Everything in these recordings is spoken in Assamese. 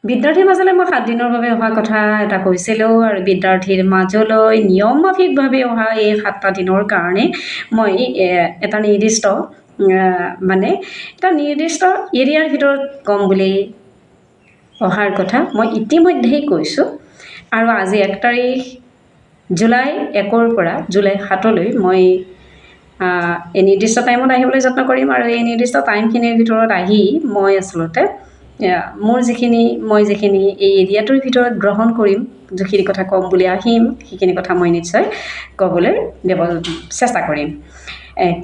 বিদ্যাৰ্থীৰ মাজলৈ মই 7 দিনৰ বাবে অহা কথা এটা কৈছিলোঁ আৰু বিদ্যাৰ্থীৰ মাজলৈ নিয়মমাফিকভাৱে অহা এই 7টা দিনৰ কাৰণে মই এটা নিৰ্দিষ্ট এৰিয়াৰ ভিতৰত কম বুলি অহাৰ কথা মই ইতিমধ্যেই কৈছোঁ আৰু আজি 1 তাৰিখ জুলাই 1ৰ পৰা জুলাই 7লৈ মই এই নিৰ্দিষ্ট টাইমত আহিবলৈ যত্ন কৰিম আৰু এই নিৰ্দিষ্ট টাইমখিনিৰ ভিতৰত আহি মই আচলতে মই যিখিনি এই এৰিয়াটোৰ ভিতৰত গ্ৰহণ কৰিম যিখিনি কথা কম বুলি আহিম সেইখিনি কথা মই নিশ্চয় ক'বলৈ চেষ্টা কৰিম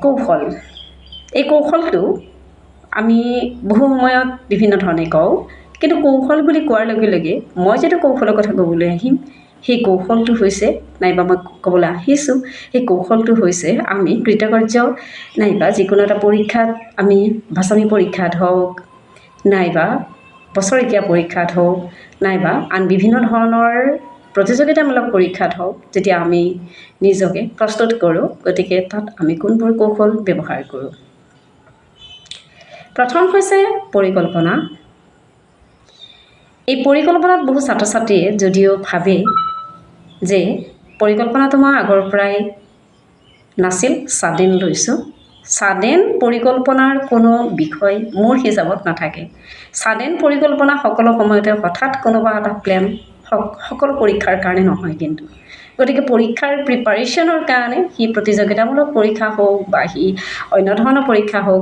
কৌশল এই কৌশলটো আমি বহু সময়ত বিভিন্ন ধৰণে কওঁ কিন্তু কৌশল বুলি কোৱাৰ লগে লগে মই যেটো কৌশলৰ কথা ক'বলৈ আহিম সেই কৌশলটো হৈছে নাইবা মই ক'বলৈ আহিছোঁ সেই কৌশলটো হৈছে আমি কৃতকাৰ্য নাইবা যিকোনো এটা পৰীক্ষাত আমি ভাষাণী পৰীক্ষাত হওক নাইবা বছৰেকীয়া পৰীক্ষাত হওক নাইবা আন বিভিন্ন ধৰণৰ প্ৰতিযোগিতামূলক পৰীক্ষাত হওক যেতিয়া আমি নিজকে প্ৰস্তুত কৰোঁ গতিকে তাত আমি কোনবোৰ কৌশল ব্যৱহাৰ কৰোঁ প্ৰথম হৈছে পৰিকল্পনা এই পৰিকল্পনাত বহু ছাত্ৰ ছাত্ৰীয়ে যদিও ভাবে যে পৰিকল্পনাটো মই আগৰ পৰাই নাছিল সাদেন লৈছোঁ সাদেন পৰিকল্পনাৰ কোনো বিষয় মোৰ হিচাপত নাথাকে সাদেন পৰিকল্পনা সকলো সময়তে হঠাৎ কোনোবা এটা প্ল্যান সকলো পৰীক্ষাৰ কাৰণে নহয় কিন্তু গতিকে পৰীক্ষাৰ প্ৰিপাৰেচনৰ কাৰণে হি প্ৰতিযোগিতামূলক পৰীক্ষা হোক বা হি অন্য ধৰণৰ পৰীক্ষা হোক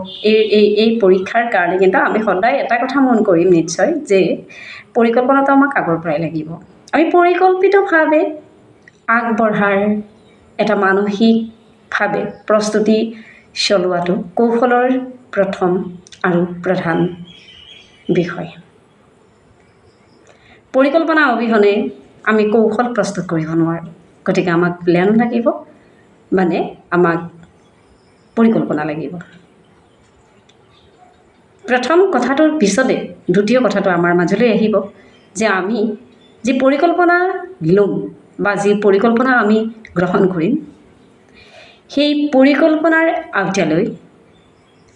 এই পৰীক্ষাৰ কাৰণে কিন্তু আমি সদায় এটা কথা মন কৰিম নিশ্চয় যে পৰিকল্পনাটো আমাক আগৰ পৰাই লাগিব আমি পৰিকল্পিতভাৱে আগবঢ়াৰ এটা মানসিকভাৱে প্ৰস্তুতি চলোৱাটো কৌশলৰ প্ৰথম আৰু প্ৰধান বিষয় পৰিকল্পনা অবিহনে আমি কৌশল প্ৰস্তুত কৰিব নোৱাৰোঁ গতিকে আমাক প্ল্যান লাগিব মানে আমাক পৰিকল্পনা লাগিব প্ৰথম কথাটোৰ পিছতে দ্বিতীয় কথাটো আমাৰ মাজলৈ আহিব যে আমি যি পৰিকল্পনা ল'ম বা যি পৰিকল্পনা আমি গ্ৰহণ কৰিম সেই পৰিকল্পনাৰ আওতালৈ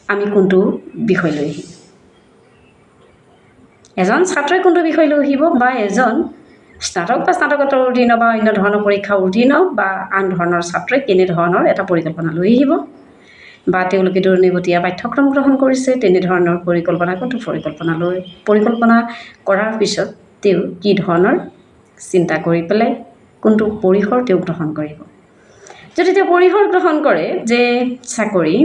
আমি কোনটো বিষয় লৈ আহিম এজন ছাত্ৰই কোনটো বিষয় লৈ আহিব বা এজন স্নাতক বা স্নাতকোত্তৰ উত্তীৰ্ণ বা অন্য ধৰণৰ পৰীক্ষা উত্তীৰ্ণ বা আন ধৰণৰ ছাত্ৰই কেনে ধৰণৰ এটা পৰিকল্পনা লৈ আহিব বা তেওঁলোকে দুৰ্নিগতীয়া পাঠ্যক্ৰম গ্ৰহণ কৰিছে তেনে ধৰণৰ পৰিকল্পনা কোনটো পৰিকল্পনা কৰাৰ পিছত তেওঁ কি ধৰণৰ চিন্তা কৰি পেলাই কোনটো পৰিসৰ তেওঁ গ্ৰহণ কৰিব যদি তেওঁ পৰিসৰ গ্ৰহণ কৰে যে চাকৰি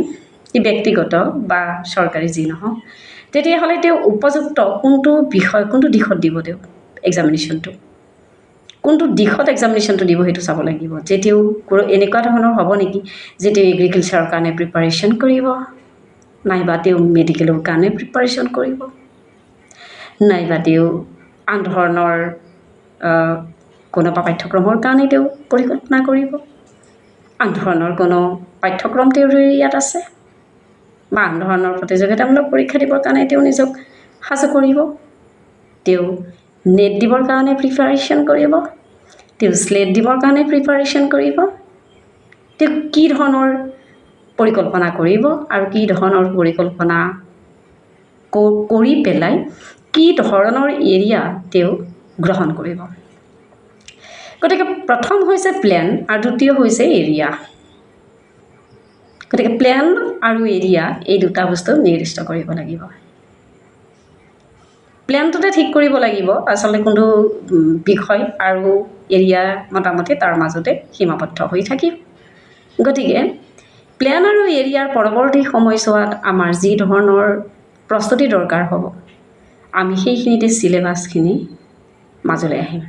কি ব্যক্তিগত বা চৰকাৰী যি নহওক তেতিয়াহ'লে তেওঁ উপযুক্ত কোনটো বিষয় কোনটো দিশত দিব তেওঁ এক্সামিনেশ্যনটো কোনটো দিশত এক্সামিনেশ্যনটো দিব সেইটো চাব লাগিব যে তেওঁ এনেকুৱা ধৰণৰ হ'ব নেকি যে তেওঁ এগ্ৰিকালচাৰৰ কাৰণে প্ৰিপাৰেশ্যন কৰিব নাইবা তেওঁ মেডিকেলৰ কাৰণে প্ৰিপাৰেশ্যন কৰিব নাইবা তেওঁ আন ধৰণৰ কোনোবা পাঠ্যক্ৰমৰ কাৰণে তেওঁ পৰিকল্পনা কৰিব আন ধৰণৰ কোনো পাঠ্যক্ৰম তেওঁৰ ইয়াত আছে বা আন ধৰণৰ প্ৰতিযোগিতামূলক পৰীক্ষা দিবৰ কাৰণে তেওঁ নিজক সাজু কৰিব তেওঁ নেট দিবৰ কাৰণে প্ৰিপাৰেশ্যন কৰিব তেওঁ স্লেট দিবৰ কাৰণে প্ৰিপাৰেশ্যন কৰিব তেওঁ কি ধৰণৰ পৰিকল্পনা কৰিব আৰু কি ধৰণৰ পৰিকল্পনা কৰি পেলাই কি ধৰণৰ এৰিয়া তেওঁ গ্ৰহণ কৰিব গতিকে প্ৰথম হৈছে প্ল্যান আৰু দ্বিতীয় হৈছে এৰিয়া গতিকে প্ল্যান আৰু এৰিয়া এই দুটা বস্তু নিৰ্দিষ্ট কৰিব লাগিব প্ল্যানটোতে ঠিক কৰিব লাগিব আসলে কোনটো বিষয় আৰু এৰিয়া মোটামুটি তাৰ মাজতে সীমাবদ্ধ হৈ থাকিব গতিকে প্ল্যান আৰু এৰিয়াৰ পৰৱৰ্তী সময়ছোৱাত আমাৰ যি ধৰণৰ প্ৰস্তুতি দৰকাৰ হ'ব আমি সেইখিনিতে সিলেবাসখিনি মাজলৈ আহিম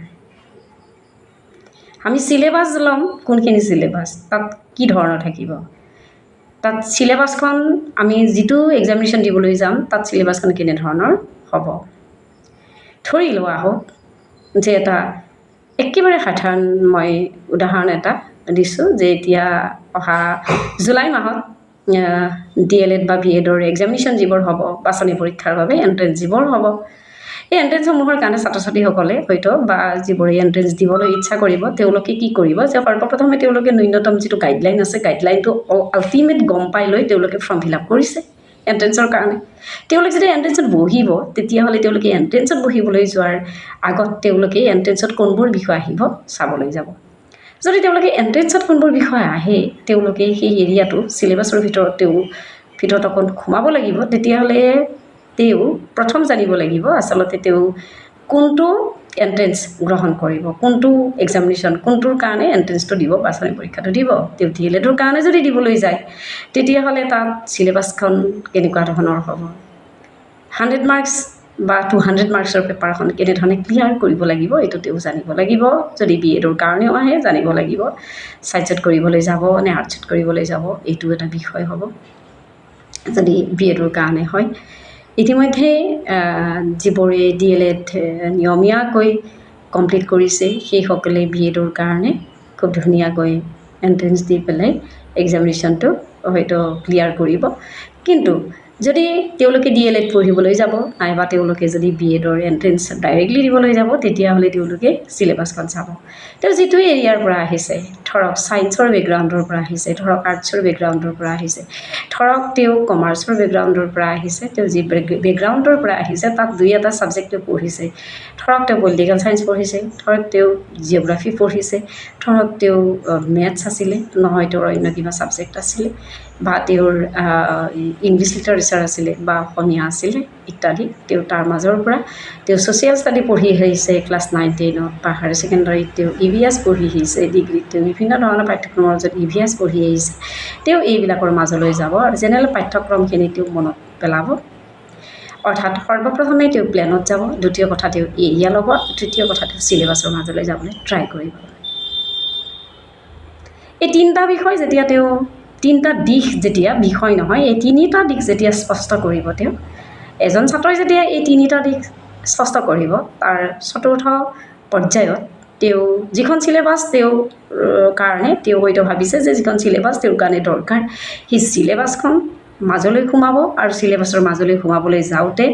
আমি সিলেবাস ল'ম কোনখিনি সিলেবাস তাত কি ধৰণৰ থাকিব তাত সিলেবাসখন আমি যেটো এক্সামিনেশ্যন দিবলৈ যাম তাত সিলেবাসখন কেনে ধৰণৰ হ'ব ধৰি লোৱা হোক যে এটা একেবাৰে সাধাৰণ মই উদাহৰণ এটা দিছোঁ যে এতিয়া অহা জুলাই মাহত DLED বা BEdৰ এক্সামিনেশ্যন যিবোৰ হ'ব বাছনি পৰীক্ষাৰ বাবে এন্ট্ৰেন্স যিবোৰ হ'ব এই এন্ট্ৰেন্সসমূহৰ কাৰণে ছাত্ৰ ছাত্ৰীসকলে হয়তো বা যিবোৰ এন্ট্ৰেন্স দিবলৈ ইচ্ছা কৰিব তেওঁলোকে কি কৰিব যে সৰ্বপ্ৰথমে তেওঁলোকে ন্যূনতম যিটো গাইডলাইন আছে গাইডলাইনটো আল্টিমেট গম পাই লৈ তেওঁলোকে ফৰ্ম ফিল আপ কৰিছে এণ্ট্ৰেঞ্চৰ কাৰণে তেওঁলোকে যেতিয়া এণ্ট্ৰেঞ্চত বহিব তেতিয়াহ'লে তেওঁলোকে এণ্ট্ৰেঞ্চত বহিবলৈ যোৱাৰ আগত তেওঁলোকে এণ্ট্ৰেঞ্চত কোনবোৰ বিষয় আহিব চাবলৈ যাব যদি তেওঁলোকে এণ্ট্ৰেঞ্চত কোনবোৰ বিষয় আহে তেওঁলোকে সেই এৰিয়াটো চিলেবাছৰ ভিতৰত অকণ সোমাব লাগিব তেতিয়াহ'লে তেওঁ প্ৰথম জানিব লাগিব আচলতে তেওঁ কোনটো এণ্ট্ৰেঞ্চ গ্ৰহণ কৰিব কোনটো এক্সামিনেশ্যন কোনটোৰ কাৰণে এণ্ট্ৰেঞ্চটো দিব বাছনি পৰীক্ষাটো দিব তেওঁ DLEDৰ কাৰণে যদি দিবলৈ যায় তেতিয়াহ'লে তাত চিলেবাছখন কেনেকুৱা ধৰণৰ হ'ব 100 মাৰ্কছ বা 200 মাৰ্কছৰ পেপাৰখন কেনেধৰণে ক্লিয়াৰ কৰিব লাগিব এইটো তেওঁ জানিব লাগিব যদি BEdৰ কাৰণেও আহে জানিব লাগিব ছায়েন্সত কৰিবলৈ যাব নে আৰ্টছত কৰিবলৈ যাব এইটো এটা বিষয় হ'ব যদি BEdৰ কাৰণে হয় ইতিমধ্যে যিবোৰে DLED নিয়মীয়াকৈ কমপ্লিট কৰিছে সেইসকলে BEdৰ কাৰণে খুব ধুনীয়াকৈ এণ্ট্ৰেঞ্চ দি পেলাই এক্সামিনেশ্যনটো হয়তো ক্লিয়াৰ কৰিব কিন্তু যদি তেওঁলোকে DLED পঢ়িবলৈ যাব নাইবা তেওঁলোকে যদি BEdৰ এণ্ট্ৰেঞ্চ ডাইৰেক্টলি দিবলৈ যাব তেতিয়াহ'লে তেওঁলোকে চিলেবাছখন চাব তেওঁ যিটো এৰিয়াৰ পৰা আহিছে ধৰক ছায়েন্সৰ বেকগ্ৰাউণ্ডৰ পৰা আহিছে ধৰক আৰ্টছৰ বেকগ্ৰাউণ্ডৰ পৰা আহিছে ধৰক তেওঁ কমাৰ্চৰ বেকগ্ৰাউণ্ডৰ পৰা আহিছে তেওঁ যি বেকগ্ৰাউণ্ডৰ পৰা আহিছে তাত দুই এটা ছাবজেক্ট পঢ়িছে ধৰক তেওঁ পলিটিকেল ছায়েন্স পঢ়িছে ধৰক তেওঁ জিঅ'গ্ৰাফি পঢ়িছে ধৰক তেওঁ মেথছ আছিলে নহয় তেওঁৰ অন্য কিবা ছাবজেক্ট আছিলে বা তেওঁৰ ইংলিছ লিটাৰেচাৰ আছিলে বা অসমীয়া আছিলে ইত্যাদি তেওঁ তাৰ মাজৰ পৰা তেওঁ ছ'চিয়েল ষ্টাডি পঢ়ি আহিছে ক্লাছ 9-10ত বা হায়াৰ ছেকেণ্ডাৰীত তেওঁ EVS পঢ়ি আহিছে ডিগ্ৰীত তেওঁ বিভিন্ন ধৰণৰ পাঠ্যক্ৰমৰ মাজত EVS পঢ়ি আহিছে তেওঁ এইবিলাকৰ মাজলৈ যাব আৰু জেনেৰেল পাঠ্যক্ৰমখিনি তেওঁ মনত পেলাব অৰ্থাৎ সৰ্বপ্ৰথমে তেওঁ প্লেনত যাব দ্বিতীয় কথা তেওঁ এৰিয়া ল'ব তৃতীয় কথা তেওঁ চিলেবাছৰ মাজলৈ যাবলৈ ট্ৰাই কৰিব এই তিনিটা বিষয় যেতিয়া তেওঁ তিনিটা দিশ যেতিয়া বিষয় নহয় এই তিনিটা দিশ যেতিয়া স্পষ্ট কৰিব তেওঁ এজন ছাত্ৰই যেতিয়া এই তিনিটা দিশ স্পষ্ট কৰিব তাৰ চতুৰ্থ পৰ্যায়ত তেওঁ যিখন চিলেবাছ তেওঁৰ কাৰণে তেওঁ হয়তো ভাবিছে যে যিখন চিলেবাছ তেওঁৰ কাৰণে দৰকাৰ সেই চিলেবাছখন মাজলৈ সোমাব আৰু চিলেবাছৰ মাজলৈ সোমাবলৈ যাওঁতে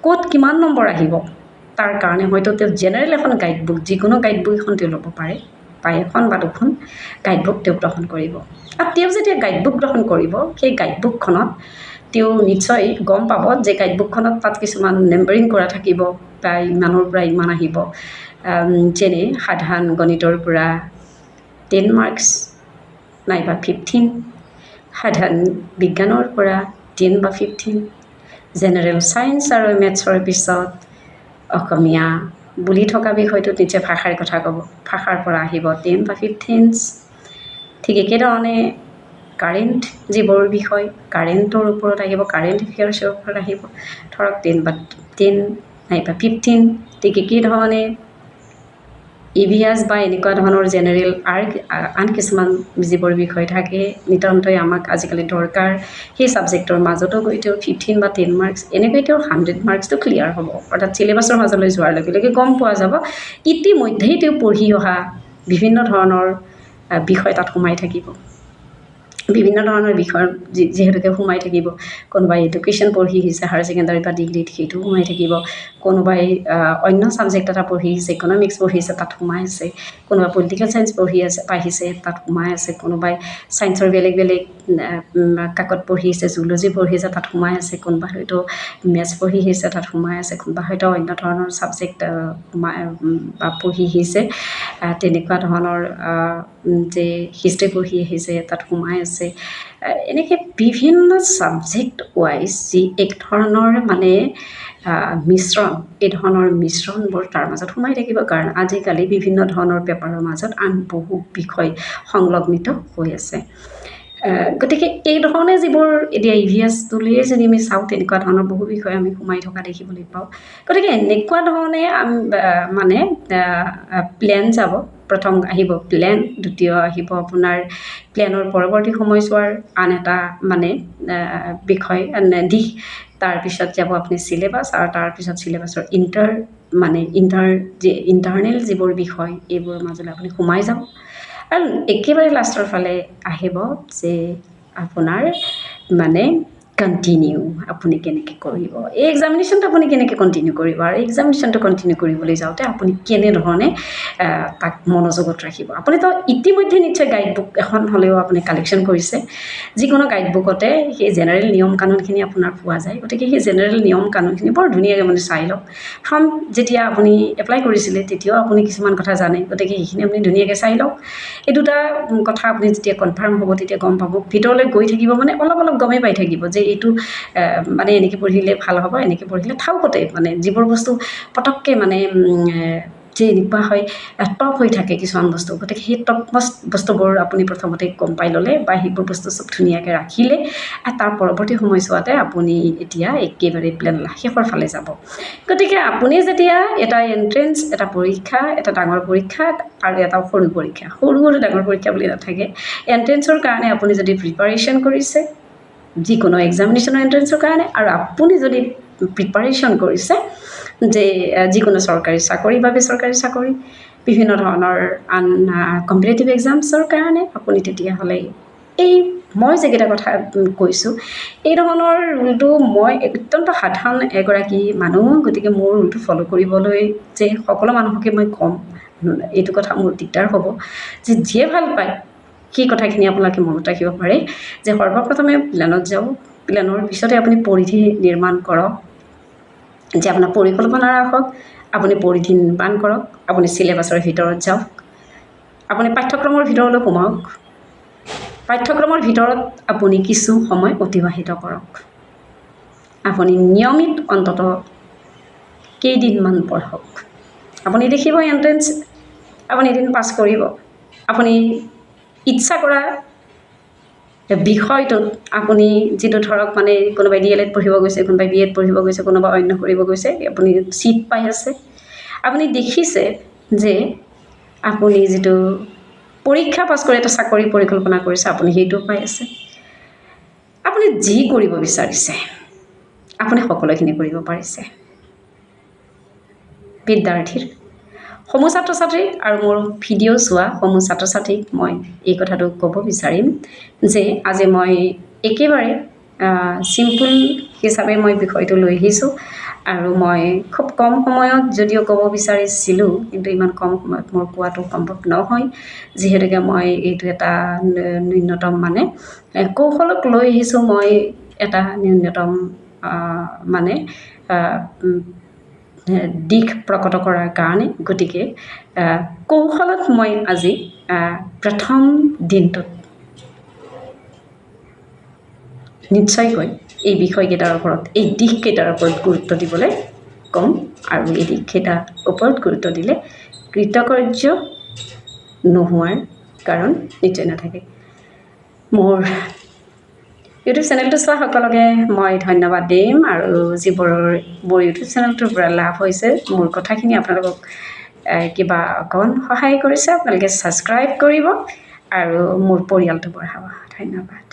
ক'ত কিমান নম্বৰ আহিব তাৰ কাৰণে হয়তো তেওঁ জেনেৰেল এখন গাইডবুক যিকোনো গাইডবুক এখন তেওঁ ল'ব পাৰে বা এখন বা দুখন গাইডবুক তেওঁ গ্ৰহণ কৰিব আৰু তেওঁ যেতিয়া গাইডবুক গ্ৰহণ কৰিব সেই গাইডবুকখনত তেওঁ নিশ্চয় গম পাব যে গাইডবুকখনত তাত কিছুমান নাম্বাৰিং কৰা থাকিব বা ইমানৰ পৰা ইমান আহিব যেনে সাধাৰণ গণিতৰ পৰা 10 মাৰ্কছ নাইবা 15 সাধাৰণ বিজ্ঞানৰ পৰা 10 বা 15 জেনেৰেল ছায়েন্স আৰু মেথছৰ পিছত অসমীয়া বুলি থকা বিষয়টোত নিশ্চয় ভাষাৰ কথা ক'ব ভাষাৰ পৰা আহিব 10 বা 15 ঠিক একেধৰণে কাৰেণ্ট যিবোৰ বিষয় কাৰেণ্টৰ ওপৰত আহিব কাৰেণ্ট এফেয়াৰ্ছৰ ওপৰত আহিব ধৰক 10 বা 10 নাইবা 15 ঠিক একেধৰণে EVS বা এনেকুৱা ধৰণৰ জেনেৰেল আন কিছুমান যিবোৰ বিষয় থাকে নিতান্তই আমাক আজিকালি দৰকাৰ সেই ছাবজেক্টৰ মাজতো গৈ তেওঁ 15 বা 10 মাৰ্কছ এনেকৈ তেওঁ 100 মাৰ্কছটো ক্লিয়াৰ হ'ব অৰ্থাৎ চিলেবাছৰ মাজলৈ যোৱাৰ লগে লগে গম পোৱা যাব ইতিমধ্যেই তেওঁ পঢ়ি অহা বিভিন্ন ধৰণৰ বিষয় তাত সোমাই থাকিব বিভিন্ন ধৰণৰ বিষয় যেহেতুকে সোমাই থাকিব কোনোবাই এডুকেশ্যন পঢ়ি আহিছে হায়াৰ ছেকেণ্ডাৰী বা ডিগ্ৰীত সেইটো সোমাই থাকিব কোনোবাই অন্য ছাবজেক্ট এটা পঢ়ি আহিছে ইকনমিক্স পঢ়ি আছে তাত সোমাই আছে কোনোবাই পলিটিকেল ছায়েন্স পঢ়ি আছে পাইছে তাত সোমাই আছে কোনোবাই ছায়েন্সৰ বেলেগ বেলেগ কাকত পঢ়ি আছে জুলজি পঢ়ি আছে তাত সোমাই আছে কোনোবা হয়তো মেথছ পঢ়ি আহিছে তাত সোমাই আছে কোনোবা হয়তো অন্য ধৰণৰ ছাবজেক্ট বা পঢ়ি আহিছে তেনেকুৱা ধৰণৰ যে হিষ্ট্ৰী পঢ়ি আহিছে তাত সোমাই আছে এনেকৈ বিভিন্ন ছাবজেক্ট ৱাইজ যি এক ধৰণৰ মানে মিশ্ৰণ এই ধৰণৰ মিশ্ৰণবোৰ তাৰ মাজত সোমাই থাকিব কাৰণ আজিকালি বিভিন্ন ধৰণৰ পেপাৰৰ মাজত আন বহু বিষয় সংলগ্নিত হৈ আছে গতিকে এই ধৰণে যিবোৰ এতিয়া EVS তুলিয়ে যদি আমি চাওঁ তেনেকুৱা ধৰণৰ বহু বিষয় আমি সোমাই থকা দেখিবলৈ পাওঁ গতিকে এনেকুৱা ধৰণে মানে প্লেন যাব প্ৰথম আহিব প্লেন দ্বিতীয় আহিব আপোনাৰ প্লেনৰ পৰৱৰ্তী সময়ছোৱাৰ আন এটা মানে বিষয় দিশ তাৰপিছত যাব আপুনি চিলেবাছ আৰু তাৰপিছত চিলেবাছৰ ইণ্টাৰনেল যিবোৰ বিষয় এইবোৰৰ মাজলৈ আপুনি সোমাই যাব আৰু একেবাৰে লাষ্টৰ ফালে আহিব যে আপোনাৰ মানে কণ্টিনিউ আপুনি কেনেকৈ কৰিব এই এক্সামিনেশ্যনটো আপুনি কেনেকৈ কণ্টিনিউ কৰিব আৰু এক্সামিনেশ্যনটো কণ্টিনিউ কৰিবলৈ যাওঁতে আপুনি কেনেধৰণে তাক মনোযোগত ৰাখিব আপুনিতো ইতিমধ্যে নিশ্চয় গাইড বুক এখন হ'লেও আপুনি কালেকশ্যন কৰিছে যিকোনো গাইড বুকতে সেই জেনেৰেল নিয়ম কানুনখিনি আপোনাৰ পোৱা যায় গতিকে সেই জেনেৰেল নিয়ম কানুনখিনি বৰ ধুনীয়াকৈ মানে চাই লওক ফৰ্ম যেতিয়া আপুনি এপ্লাই কৰিছিলে তেতিয়াও আপুনি কিছুমান কথা জানে গতিকে সেইখিনি আপুনি ধুনীয়াকৈ চাই লওক এই দুটা কথা আপুনি যেতিয়া কনফাৰ্ম হ'ব তেতিয়া গম পাব ভিতৰলৈ গৈ থাকিব মানে অলপ অলপ গমেই পাই থাকিব যে এইটো মানে এনেকৈ পঢ়িলে ভাল হ'ব এনেকৈ পঢ়িলে থাউকতে মানে যিবোৰ বস্তু পটককৈ মানে যে এনেকুৱা হয় টপ হৈ থাকে কিছুমান বস্তু গতিকে সেই টপ বস্তুবোৰ আপুনি প্ৰথমতে গম পাই ল'লে বা সেইবোৰ বস্তু চব ধুনীয়াকৈ ৰাখিলে তাৰ পৰৱৰ্তী সময়ছোৱাতে আপুনি এতিয়া একেবাৰে প্লেন শেষৰ ফালে যাব গতিকে আপুনি যেতিয়া এটা এণ্ট্ৰেঞ্চ এটা পৰীক্ষা এটা ডাঙৰ পৰীক্ষা আৰু এটা সৰু পৰীক্ষা সৰু সৰু ডাঙৰ পৰীক্ষা বুলি নাথাকে এণ্ট্ৰেঞ্চৰ কাৰণে আপুনি যদি প্ৰিপাৰেশ্যন কৰিছে যিকোনো এক্সামিনেশ্যনৰ এণ্ট্ৰেঞ্চৰ কাৰণে আৰু আপুনি যদি প্ৰিপাৰেশ্যন কৰিছে যে যিকোনো চৰকাৰী চাকৰি বা বেচৰকাৰী চাকৰি বিভিন্ন ধৰণৰ আন কম্পিটিটিভ এক্সামছৰ কাৰণে আপুনি তেতিয়াহ'লে এই মই যিকেইটা কথা কৈছোঁ এই ধৰণৰ ৰুলটো মই অত্যন্ত সাধাৰণ এগৰাকী মানুহ গতিকে মোৰ ৰুলটো ফ'ল' কৰিবলৈ যে সকলো মানুহকে মই ক'ম এইটো কথা মোৰ দিগদাৰ হ'ব যে যিয়ে ভাল পায় সেই কথাখিনি আপোনালোকে মনত ৰাখিব পাৰে যে সৰ্বপ্ৰথমে প্লেনত যাওক প্লেনৰ পিছতে আপুনি পৰিধি নিৰ্মাণ কৰক যে আপোনাৰ পৰিকল্পনা ৰাখক আপুনি পৰিধি নিৰ্মাণ কৰক আপুনি চিলেবাছৰ ভিতৰত যাওক আপুনি পাঠ্যক্ৰমৰ ভিতৰলৈ সোমাওক পাঠ্যক্ৰমৰ ভিতৰত আপুনি কিছু সময় অতিবাহিত কৰক আপুনি নিয়মিত অন্ততঃ কেইদিনমান পঢ়ক আপুনি দেখিব এণ্ট্ৰেঞ্চ আপুনি এদিন পাছ কৰিব আপুনি ইচ্ছা কৰা বিষয়টোত আপুনি যিটো ধৰক মানে কোনোবাই DLED পঢ়িব গৈছে কোনোবাই BEd পঢ়িব গৈছে কোনোবা অন্য কৰিব গৈছে আপুনি চিট পাই আছে আপুনি দেখিছে যে আপুনি যিটো পৰীক্ষা পাছ কৰি এটা চাকৰি পৰিকল্পনা কৰিছে আপুনি সেইটো পাই আছে আপুনি যি কৰিব বিচাৰিছে আপুনি সকলোখিনি কৰিব পাৰিছে বিদ্যাৰ্থীৰ সমূহ ছাত্ৰ ছাত্ৰীক আৰু মোৰ ভিডিঅ' চোৱা সমূহ ছাত্ৰ ছাত্ৰীক মই এই কথাটো ক'ব বিচাৰিম যে আজি মই একেবাৰে চিম্পল হিচাপে মই বিষয়টো লৈ আহিছোঁ আৰু মই খুব কম সময়ত যদিও ক'ব বিচাৰিছিলোঁ কিন্তু ইমান কম সময়ত মোৰ কোৱাটো সম্ভৱ নহয় যিহেতুকে মই এইটো এটা ন্যূনতম মানে কৌশলক লৈ আহিছোঁ মই এটা ন্যূনতম মানে দিশ প্ৰকট কৰাৰ কাৰণে গতিকে কৌশলত মই আজি প্ৰথম দিনটোত নিশ্চয়কৈ এই বিষয়কেইটাৰ ওপৰত এই দিশকেইটাৰ ওপৰত গুৰুত্ব দিবলৈ ক'ম আৰু এই দিশকেইটাৰ ওপৰত গুৰুত্ব দিলে কৃতকাৰ্য নোহোৱাৰ কাৰণ নিশ্চয় নাথাকে মোৰ ইউটিউব চেনেলটো চোৱা সকলোকে মই ধন্যবাদ দিম আৰু যিবোৰৰ মোৰ ইউটিউব চেনেলটোৰ পৰা লাভ হৈছে মোৰ কথাখিনি আপোনালোকক কিবা অকণ সহায় কৰিছে আপোনালোকে ছাবস্ক্ৰাইব কৰিব আৰু মোৰ পৰিয়ালটো বঢ়াব ধন্যবাদ